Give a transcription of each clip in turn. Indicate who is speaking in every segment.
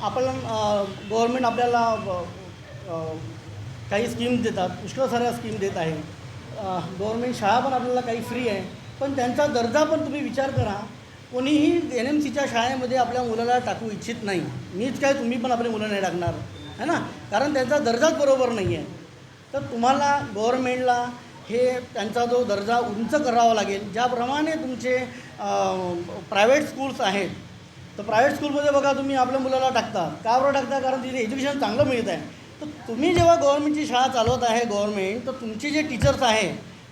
Speaker 1: आपण गव्हर्मेंट आपल्याला काही स्कीम देतात, पुष्कळ साऱ्या स्कीम देत आहे. गव्हर्मेंट शाळा पण आपल्याला काही फ्री आहे, पण त्यांचा दर्जा पण तुम्ही विचार करा. कोणीही NMCच्या शाळेमध्ये आपल्या मुलाला टाकू इच्छित नाही. मीच काय, तुम्ही पण आपली मुलं नाही टाकणार है ना, कारण त्यांचा दर्जाच बरोबर नाही आहे. तर तुम्हाला गव्हर्मेंटला हे त्यांचा जो दर्जा उंच करावा लागेल. ज्याप्रमाणे तुमचे प्रायव्हेट स्कूल्स आहेत, तर प्रायव्हेट स्कूलमध्ये बघा तुम्ही आपल्या मुलाला टाकता. का बरं टाकता? कारण तिथे एज्युकेशन चांगलं मिळत आहे. तर तुम्ही जेव्हा गव्हर्मेंटची शाळा चालवत आहे गव्हर्मेंट, तर तुमचे जे टीचर्स आहे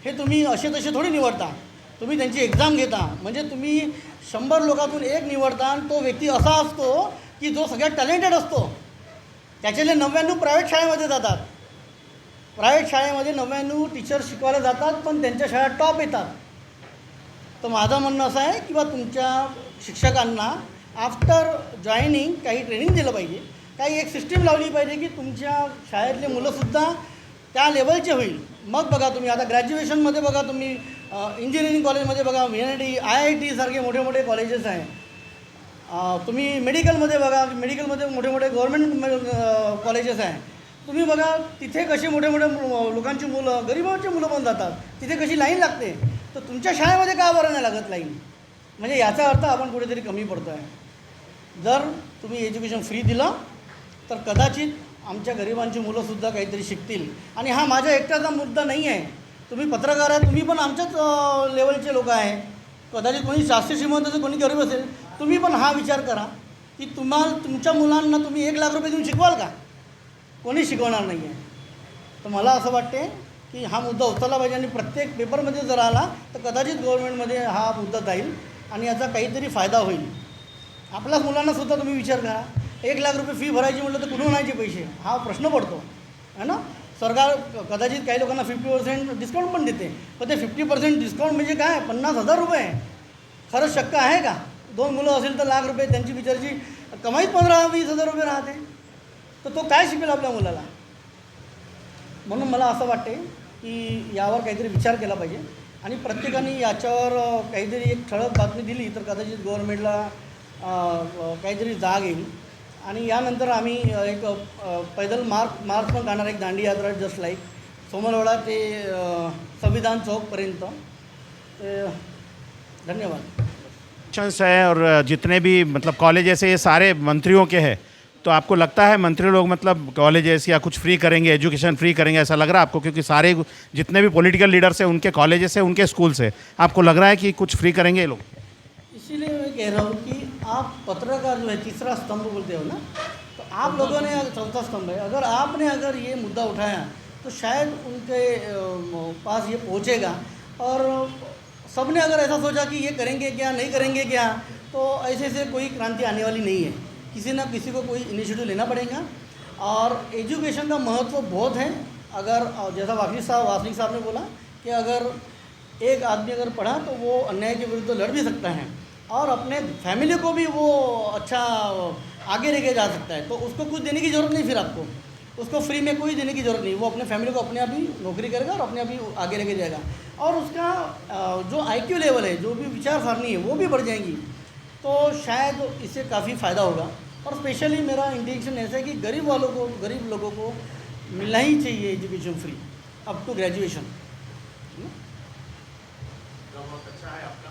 Speaker 1: हे तुम्ही असे तसे थोडी निवडता. तुम्ही त्यांची एक्झाम घेता. म्हणजे तुम्ही 100 लोकातून एक निवडता आणि तो व्यक्ती असा असतो की जो सगळ्यात टॅलेंटेड असतो. त्याच्यातले 99 प्रायव्हेट शाळेमध्ये जातात. प्रायव्हेट शाळेमध्ये 99 टीचर्स शिकवायला जातात, पण त्यांच्या शाळा टॉप येतात. तर माझं म्हणणं असं आहे की बा तुमच्या शिक्षकांना आफ्टर जॉईनिंग काही ट्रेनिंग दिलं पाहिजे. काही एक सिस्टीम लावली पाहिजे की तुमच्या शाळेतले मुलंसुद्धा त्या लेवलचे होईल. मग बघा तुम्ही आता ग्रॅज्युएशनमध्ये बघा तुम्ही इंजिनिअरिंग कॉलेजमध्ये बघा, NIT IIT सारखे मोठे मोठे कॉलेजेस आहे. तुम्ही मेडिकलमध्ये बघा, मेडिकलमध्ये मोठे मोठे गव्हर्मेंट कॉलेजेस आहे. तुम्ही बघा तिथे कसे मोठे मोठे लोकांची मुलं, गरिबांची मुलं पण जातात. तिथे कशी लाईन लागते. तर तुमच्या शाळेमध्ये का बरं नाही लागत लाईन? म्हणजे याचा अर्थ आपण कुठेतरी कमी पडतो आहे. जर तुम्ही एज्युकेशन फ्री दिलं तर कदाचित आमच्या गरिबांची मुलंसुद्धा काहीतरी शिकतील. आणि हा माझ्या एकट्याचा मुद्दा नाही आहे. तुम्ही पत्रकार आहे, तुम्ही पण आमच्याच लेवलचे लोक आहे. कदाचित कोणी जास्त श्रीमंत असेल, कोणी गरीब असेल. तुम्ही पण हा विचार करा की तुमच्या मुलांना तुम्ही 1 लाख रुपये देऊन शिकवाल का? कोणी शिकवणार नाही आहे. तर मला असं वाटते की हा मुद्दा उचलला पाहिजे आणि प्रत्येक पेपरमध्ये जर आला तर कदाचित गव्हर्मेंटमध्ये हा मुद्दा जाईल आणि याचा काहीतरी फायदा होईल. आपल्याच मुलांनासुद्धा तुम्ही विचार करा. 1 लाख रुपये फी भरायची म्हटलं तर कुठून आणायचे पैसे? हा प्रश्न पडतो है ना. सरकार कदाचित काही लोकांना 50% डिस्काउंट पण देते, पण ते 50% डिस्काउंट म्हणजे काय? 50,000 रुपये. खरंच शक्य आहे का? 2 मुलं असेल तर लाख रुपये, त्यांची बिचारची कमाईच 15-20 हजार रुपये राहते. तर तो काय शिकेल आपल्या मुलाला? म्हणून मला असं वाटते की यावर काहीतरी विचार केला पाहिजे आणि प्रत्येकाने याच्यावर काहीतरी एक ठळक बातमी दिली तर कदाचित गव्हर्मेंटला काहीतरी जाग येईल. आणि यानंतर आम्ही एक पैदल मार्च पण काढणार, एक दांडी यात्रा जस्ट लाईक सोमलवाडा ते संविधान चौकपर्यंत. धन्यवाद.
Speaker 2: फंक्शंस है और जितने भी मतलब कॉलेजेस है ये सारे मंत्रियों के हैं, तो आपको लगता है मंत्री लोग मतलब कॉलेजेस या कुछ फ्री करेंगे, एजुकेशन फ्री करेंगे, ऐसा लग रहा है आपको? क्योंकि सारे जितने भी पॉलिटिकल लीडर्स हैं उनके कॉलेजेस हैं, उनके स्कूल्स हैं, आपको लग रहा है कि कुछ फ्री करेंगे ये लोग?
Speaker 1: इसीलिए मैं कह रहा हूँ कि आप पत्रकार जो है तीसरा स्तंभ बोलते हो ना, तो आप लोगों ने चौथा स्तंभ है. अगर ये मुद्दा उठाया तो शायद उनके पास ये पहुँचेगा. और सबने अगर ऐसा सोचा कि ये करेंगे क्या, नहीं करेंगे क्या, तो ऐसे से कोई क्रांति आने वाली नहीं है. किसी ना किसी को कोई इनिशिएटिव लेना पड़ेगा. और एजुकेशन का महत्व बहुत है. अगर जैसा वासनिक साहब ने बोला कि अगर एक आदमी अगर पढ़ा तो वो अन्याय के विरुद्ध लड़ भी सकता है और अपने फैमिली को भी वो अच्छा आगे लेके जा सकता है. तो उसको कुछ देने की ज़रूरत नहीं. फिर आपको उसको फ्री में कोई देने की ज़रूरत नहीं. वो अपने फैमिली को अपने आप ही नौकरी करेगा और अपने आप ही आगे लेके जाएगा. और उसका जो IQ लेवल है, जो भी विचार सारणी है, वो भी बढ़ जाएंगी. तो शायद इससे काफ़ी फ़ायदा होगा. और स्पेशली मेरा इंटेंशन ऐसा है कि गरीब लोगों को मिलना ही चाहिए education free up to graduation.
Speaker 2: बहुत अच्छा है आपका.